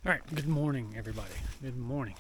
All right, good morning, everybody. Good morning.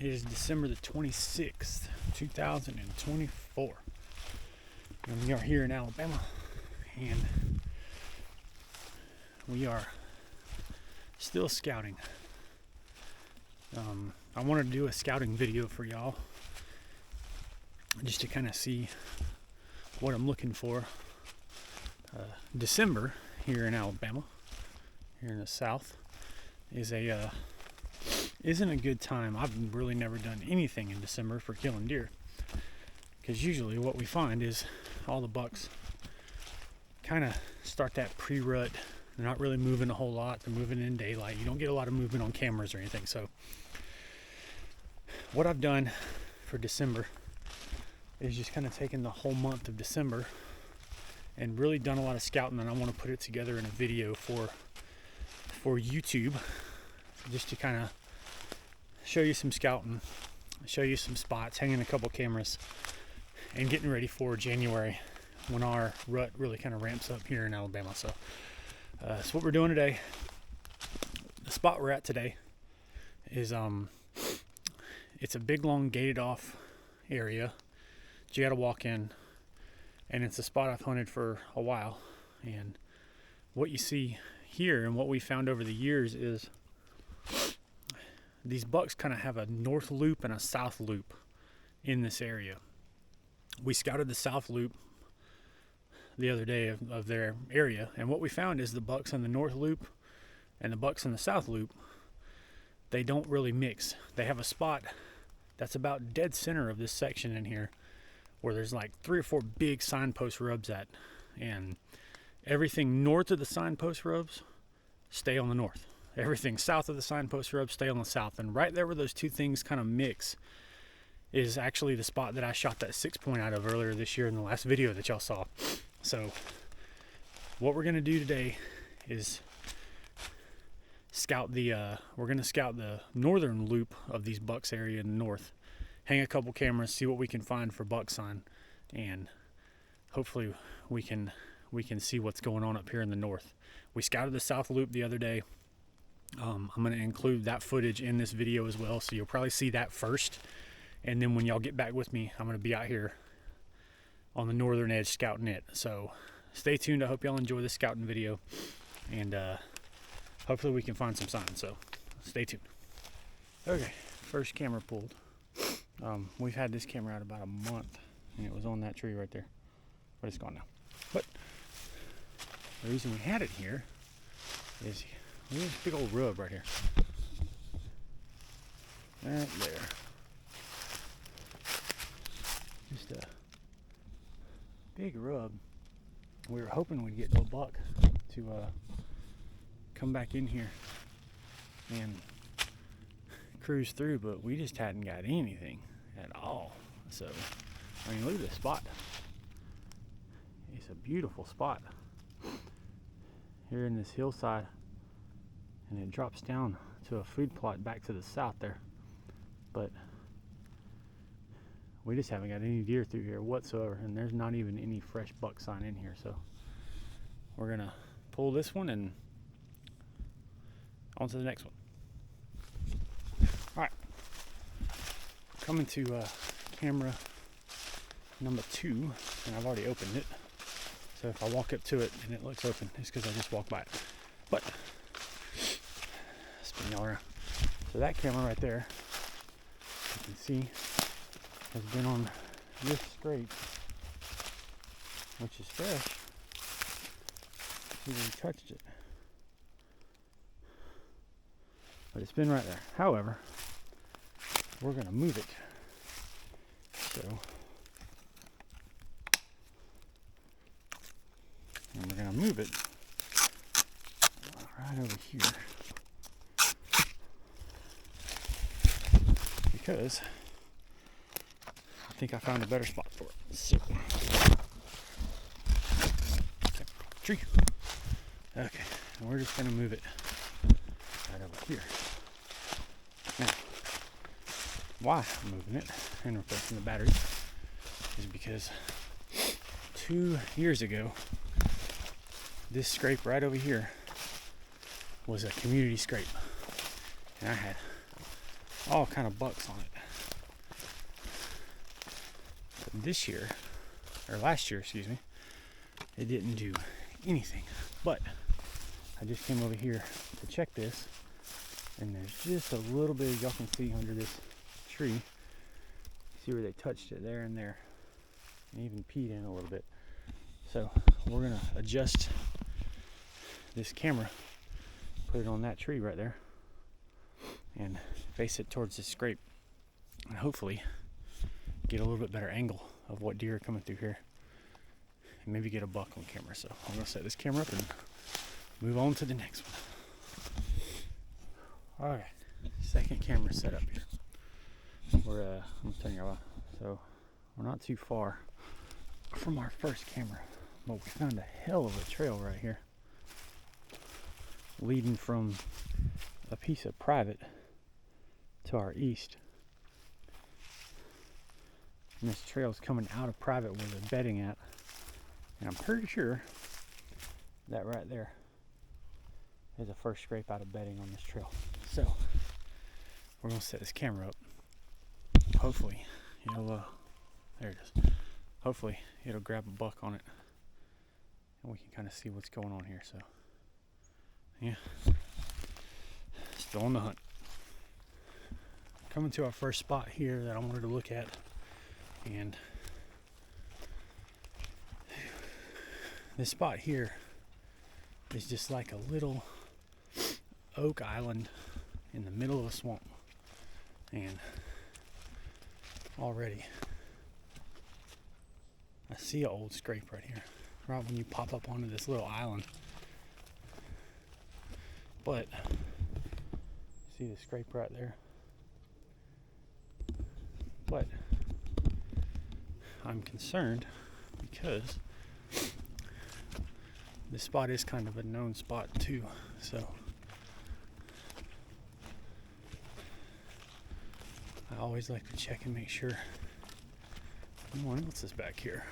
It is December the 26th, 2024. And we are here in Alabama, and we are still scouting. I wanted to do a scouting video for y'all, just to kind of see what I'm looking for. December here in Alabama, here in the South, isn't a good time. I've really never done anything in December for killing deer, because usually what we find is all the bucks kind of start that pre-rut. They're not really moving a whole lot. They're moving in daylight. You don't get a lot of movement on cameras or anything. So what I've done for December is just kind of taken the whole month of December and really done a lot of scouting, and I want to put it together in a video for YouTube, just to kind of show you some scouting, show you some spots, hanging a couple cameras, and getting ready for January when our rut really kind of ramps up here in Alabama. So that's what we're doing today. The spot we're at today is it's a big, long, gated off area that you got to walk in, and it's a spot I've hunted for a while. And what you see here and what we found over the years is these bucks kind of have a north loop and a south loop in this area. We scouted the south loop the other day of their area, and what we found is the bucks on the north loop and the bucks on the south loop, they don't really mix. They have a spot that's about dead center of this section in here where there's like 3 or 4 big signpost rubs at, and everything north of the signpost rubs stay on the north. Everything south of the signpost rubs stay on the south. And right there where those two things kind of mix is actually the spot that I shot that 6-point out of earlier this year in the last video that y'all saw. So what we're going to do today is scout we're going to scout the northern loop of these bucks area in the north, hang a couple cameras, see what we can find for buck sign, and hopefully we can see what's going on up here in the north. We scouted the south loop the other day. I'm going to include that footage in this video as well, so you'll probably see that first, and then when y'all get back with me, I'm going to be out here on the northern edge scouting it. So stay tuned. I hope y'all enjoy this scouting video, and hopefully we can find some signs, so stay tuned. Okay, first camera pulled. We've had this camera out about a month, and it was on that tree right there, but it's gone now. But the reason we had it here is look at this big old rub right here. Right there. Just a big rub. We were hoping we'd get a buck to come back in here and cruise through, but we just hadn't got anything at all. So, I mean, look at this spot. It's a beautiful spot here in this hillside, and it drops down to a food plot back to the south there, but we just haven't got any deer through here whatsoever, and there's not even any fresh buck sign in here. So we're gonna pull this one and on to the next one. All right, coming to camera number 2, and I've already opened it. So if I walk up to it and it looks open, it's because I just walked by it. But spin y'all around. So that camera right there, you can see, has been on this scrape, which is fresh. We even touched it, but it's been right there. However, we're gonna move it. So. And we're going to move it right over here, because I think I found a better spot for it. So, tree. Okay, and we're just going to move it right over here. Now, why I'm moving it and replacing the battery is because 2 years ago, this scrape right over here was a community scrape, and I had all kind of bucks on it. But this year, or last year, excuse me, it didn't do anything. But I just came over here to check this, and there's just a little bit, y'all can see under this tree. See where they touched it there and there, and even peed in a little bit. So we're gonna adjust this camera, put it on that tree right there, and face it towards this scrape, and hopefully get a little bit better angle of what deer are coming through here, and maybe get a buck on camera. So I'm gonna set this camera up and move on to the next one. Alright, second camera set up here. I'm turning you off. So we're not too far from our first camera, but we found a hell of a trail right here, leading from a piece of private to our east. And this trail is coming out of private where they're bedding at, and I'm pretty sure that right there is the first scrape out of bedding on this trail. So we're gonna set this camera up. Hopefully it'll there it is. Hopefully it'll grab a buck on it, and we can kind of see what's going on here. So yeah, still on the hunt. Coming to our first spot here that I wanted to look at, and this spot here is just like a little oak island in the middle of a swamp, and already I see an old scrape right here, right when you pop up onto this little island. But see the scrape right there? But I'm concerned because this spot is kind of a known spot too, so I always like to check and make sure no one else is back here.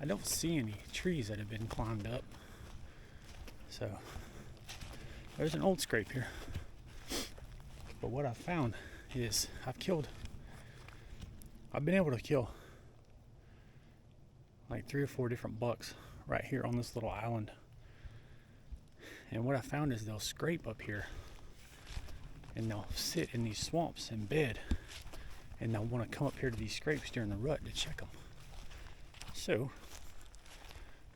I don't see any trees that have been climbed up, so there's an old scrape here. But what I've found is I've been able to kill like 3 or 4 different bucks right here on this little island. And what I found is they'll scrape up here, and they'll sit in these swamps and bed, and they'll want to come up here to these scrapes during the rut to check them. So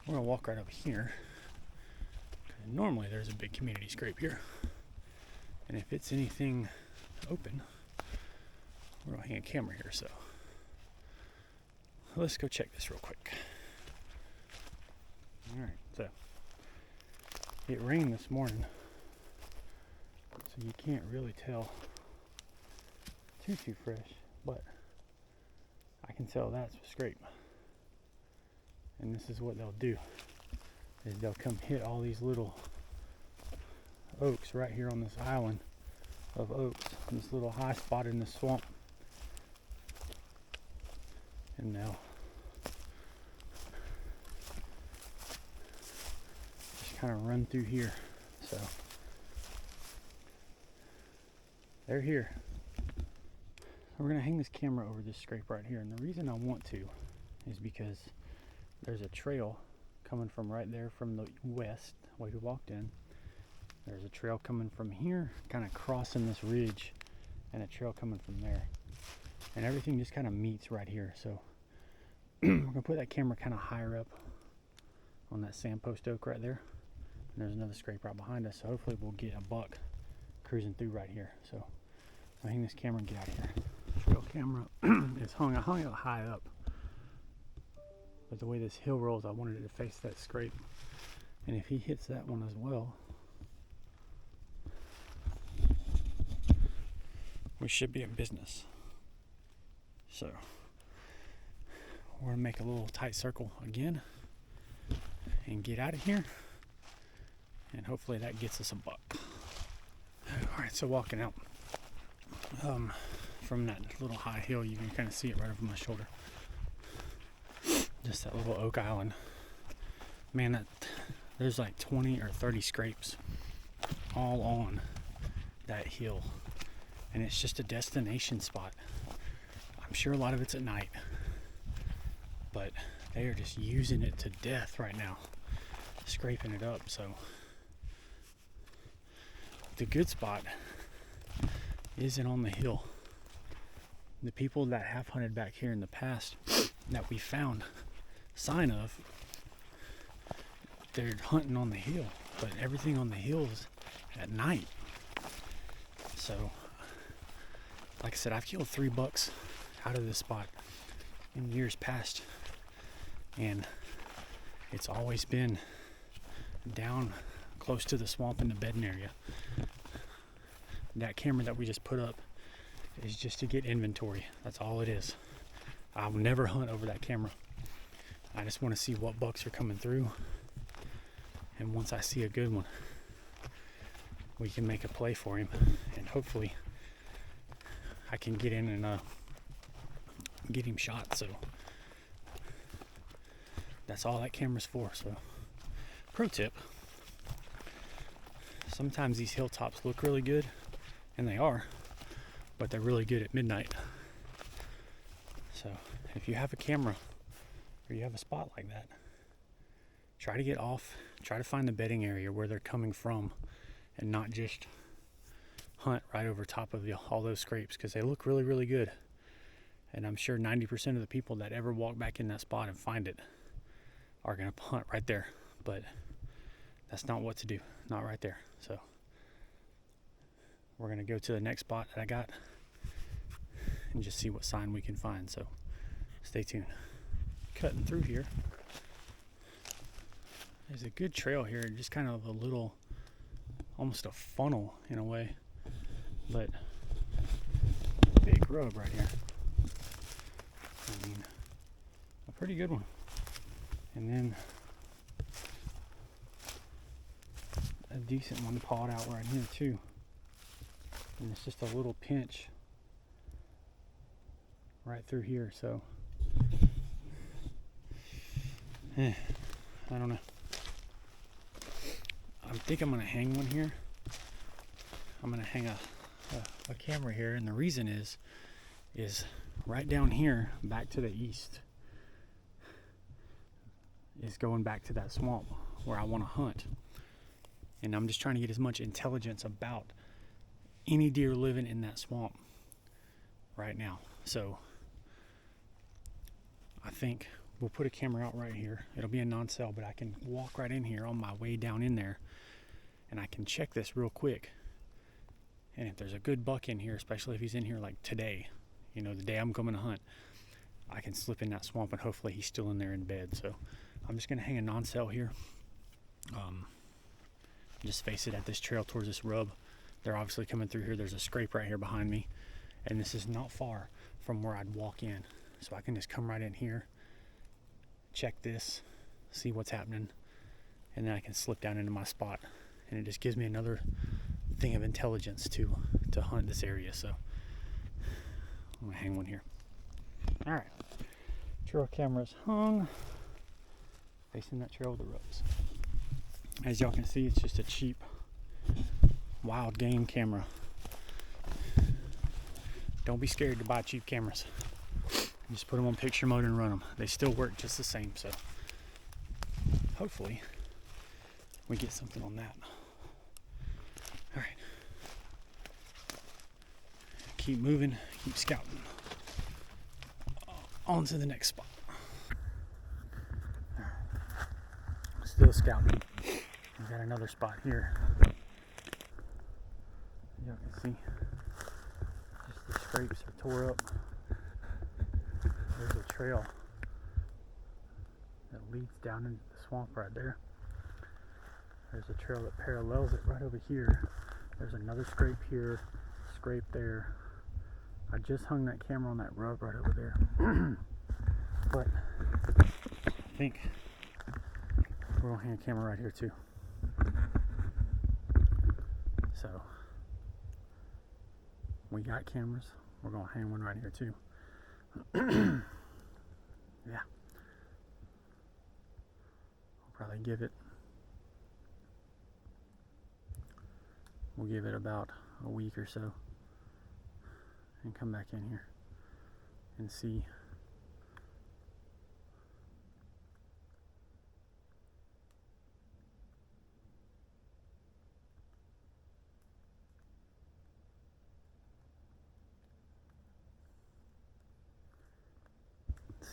we're gonna walk right over here. Normally there's a big community scrape here, and if it's anything open, we're gonna hang a camera here. So let's go check this real quick. Alright, so it rained this morning, so you can't really tell too fresh, but I can tell that's a scrape. And this is what they'll do, is they'll come hit all these little oaks right here on this island of oaks, this little high spot in the swamp, and they'll just kind of run through here. So they're here. So we're gonna hang this camera over this scrape right here, and the reason I want to is because there's a trail coming from right there from the west, where we walked in. There's a trail coming from here, kind of crossing this ridge, and a trail coming from there. And everything just kind of meets right here. So we're gonna put that camera kind of higher up on that sandpost oak right there. And there's another scrape right behind us, so hopefully we'll get a buck cruising through right here. So I'll hang this camera and get out of here. Trail camera is I hung it high up, but the way this hill rolls, I wanted it to face that scrape. And if he hits that one as well, we should be in business. So we're gonna make a little tight circle again and get out of here, and hopefully that gets us a buck. Alright, so walking out from that little high hill, you can kind of see it right over my shoulder. Just that little oak island. Man, There's like 20 or 30 scrapes all on that hill, and it's just a destination spot. I'm sure a lot of it's at night, but they are just using it to death right now, scraping it up. So the good spot isn't on the hill. The people that have hunted back here in the past that we found sign of, they're hunting on the hill, but everything on the hill is at night. So like I said, I've killed 3 bucks out of this spot in years past, and it's always been down close to the swamp in the bedding area. That camera that we just put up is just to get inventory. That's all it is. I'll never hunt over that camera. I just want to see what bucks are coming through, and once I see a good one, we can make a play for him, and hopefully I can get in and get him shot. So that's all that camera's for. So pro tip, sometimes these hilltops look really good, and they are, but they're really good at midnight. So if you have a camera or you have a spot like that, try to get off, try to find the bedding area where they're coming from, and not just hunt right over top of all those scrapes, because they look really, really good. And I'm sure 90% of the people that ever walk back in that spot and find it are going to hunt right there. But that's not what to do, not right there. So we're going to go to the next spot that I got and just see what sign we can find. So stay tuned. Cutting through here. There's a good trail here, just kind of a little, almost a funnel in a way, but big rub right here. I mean, a pretty good one. And then a decent one pawed out right here too. And it's just a little pinch right through here. So, I don't know. I think I'm going to hang one here. I'm going to hang a camera here, and the reason is right down here back to the east is going back to that swamp where I want to hunt. And I'm just trying to get as much intelligence about any deer living in that swamp right now. So I think we'll put a camera out right here. It'll be a non-cell, but I can walk right in here on my way down in there, and I can check this real quick. And if there's a good buck in here, especially if he's in here like today, you know, the day I'm coming to hunt, I can slip in that swamp and hopefully he's still in there in bed. So I'm just going to hang a non-cell here. Just face it at this trail towards this rub. They're obviously coming through here. There's a scrape right here behind me, and this is not far from where I'd walk in. So I can just come right in here, check this, see what's happening, and then I can slip down into my spot, and it just gives me another thing of intelligence to hunt this area. So I'm gonna hang one here. All right, trail camera's hung, facing that trail with the rubs. As y'all can see, it's just a cheap wild game camera. Don't be scared to buy cheap cameras. Just put them on picture mode and run them. They still work just the same. So hopefully we get something on that. All right, keep moving, keep scouting. On to the next spot. Still scouting. We've got another spot here. Y'all can see just the scrapes are tore up. There's a trail that leads down into the swamp right there. There's a trail that parallels it right over here. There's another scrape here, scrape there. I just hung that camera on that rub right over there. But I think we're gonna hang a camera right here too. So we got cameras. We're gonna hang one right here too. Yeah. I'll probably give it We'll give it about a week or so and come back in here and see.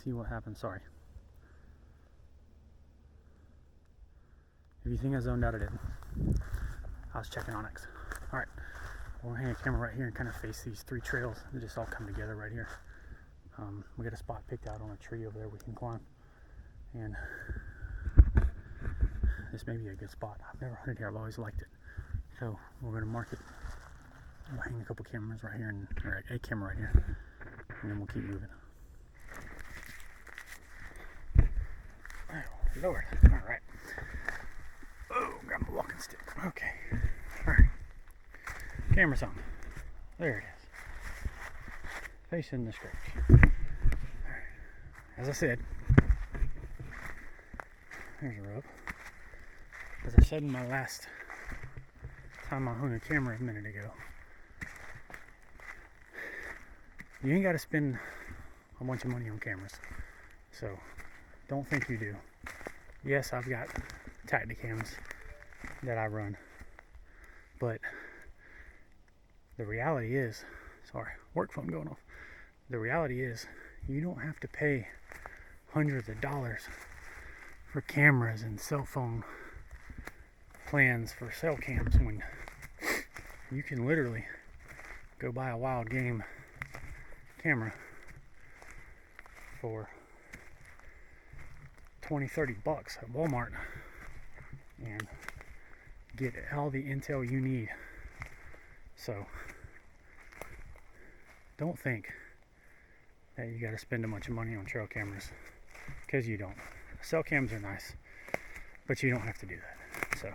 See what happens. Sorry. If you think I zoned out, I didn't. I was checking Onyx. Alright, we'll hang a camera right here and kind of face these 3 trails that just all come together right here. We got a spot picked out on a tree over there we can climb. And this may be a good spot. I've never hunted here, I've always liked it. So we're going to mark it. We'll hang a couple cameras right here, or a camera right here. And then we'll keep moving. Oh, Lord. Alright. Oh, got my walking stick. Okay. Alright. Camera's on. There it is. Facing the scratch. Alright. As I said, there's a rub. As I said in my last time I hung a camera a minute ago, you ain't got to spend a bunch of money on cameras. So, don't think you do. Yes, I've got Tacticams that I run, but the reality is, sorry, work phone going off. The reality is, you don't have to pay hundreds of dollars for cameras and cell phone plans for cell cams when you can literally go buy a wild game camera for 20-30 bucks at Walmart and get all the intel you need. So don't think that you got to spend a bunch of money on trail cameras, because you don't. Cell cams are nice, but you don't have to do that. So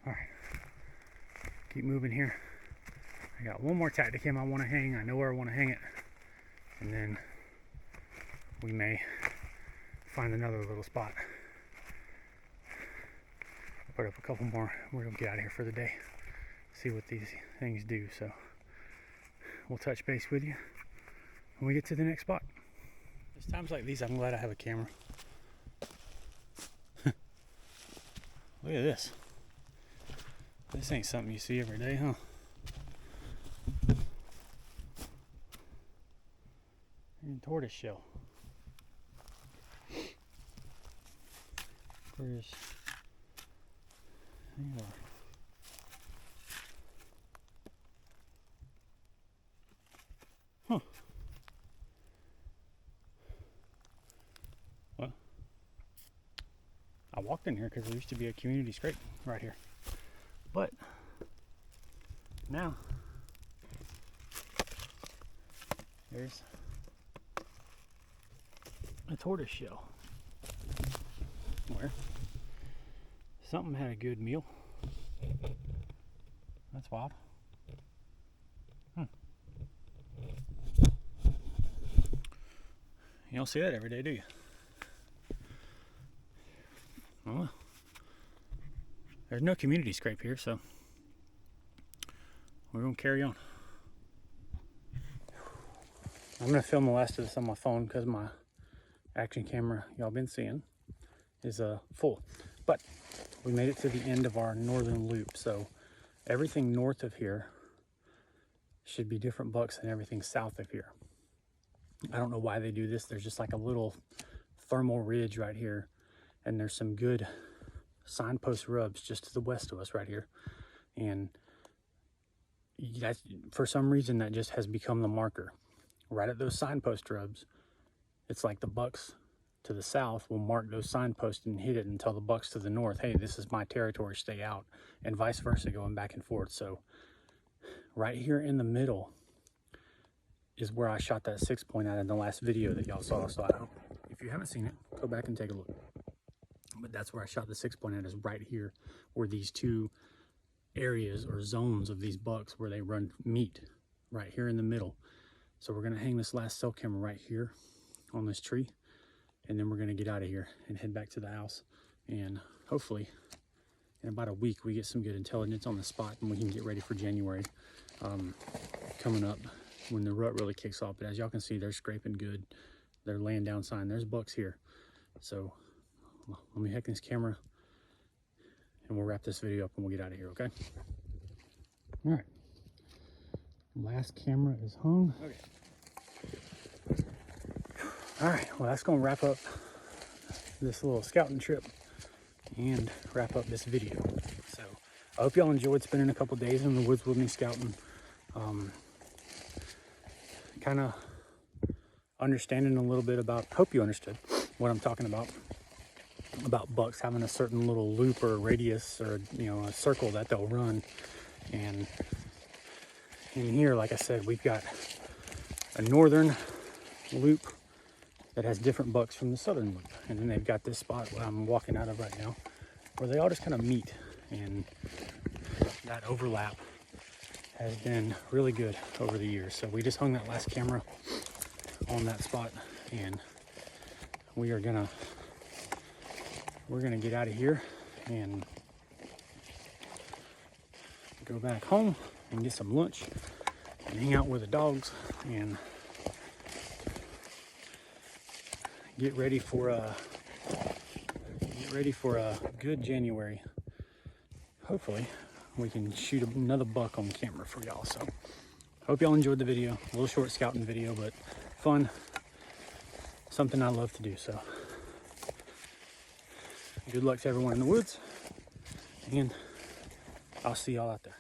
alright, keep moving here. I got one more Tacticam I want to hang. I know where I want to hang it, and then we may find another little spot. Put up a couple more. We're gonna get out of here for the day. See what these things do. So we'll touch base with you when we get to the next spot. There's times like these I'm glad I have a camera. Look at this. This ain't something you see every day, huh? And tortoise shell. There's, there you are. Huh. Well, I walked in here because there used to be a community scrape right here. But now there's a tortoise shell where something had a good meal. That's wild. You don't see that every day, do you? Well, there's no community scrape here, so we're going to carry on. I'm going to film the last of this on my phone because my action camera y'all been seeing is full. But we made it to the end of our northern loop, so everything north of here should be different bucks than everything south of here. I don't know why they do this. There's just like a little thermal ridge right here, and there's some good signpost rubs just to the west of us right here, and that, for some reason, that just has become the marker. Right at those signpost rubs, it's like the bucks to the south will mark those signposts and hit it and tell the bucks to the north, hey, this is my territory, stay out, and vice versa, going back and forth. So right here in the middle is where I shot that 6-point at in the last video that y'all saw. So I hope, if you haven't seen it, go back and take a look. But that's where I shot the 6-point at, is right here where these two areas or zones of these bucks where they run meet, right here in the middle. So we're gonna hang this last cell camera right here on this tree, and then we're gonna get out of here and head back to the house, and hopefully in about a week we get some good intelligence on the spot, and we can get ready for January coming up when the rut really kicks off. But as y'all can see, they're scraping good. They're laying down sign. There's bucks here. So let me hack this camera and we'll wrap this video up and we'll get out of here, okay? All right. Last camera is hung. Okay. All right, well, that's gonna wrap up this little scouting trip and wrap up this video. So I hope y'all enjoyed spending a couple days in the woods with me scouting. Kind of understanding a little bit about, hope you understood what I'm talking about bucks having a certain little loop or radius or, you know, a circle that they'll run. And in here, like I said, we've got a northern loop that has different bucks from the southern loop. And then they've got this spot where I'm walking out of right now where they all just kind of meet, and that overlap has been really good over the years. So we just hung that last camera on that spot, and we're gonna get out of here and go back home and get some lunch and hang out with the dogs and get ready for a good January. Hopefully we can shoot another buck on camera for y'all. So hope y'all enjoyed the video. A little short scouting video, but fun. Something I love to do. So good luck to everyone in the woods, and I'll see y'all out there.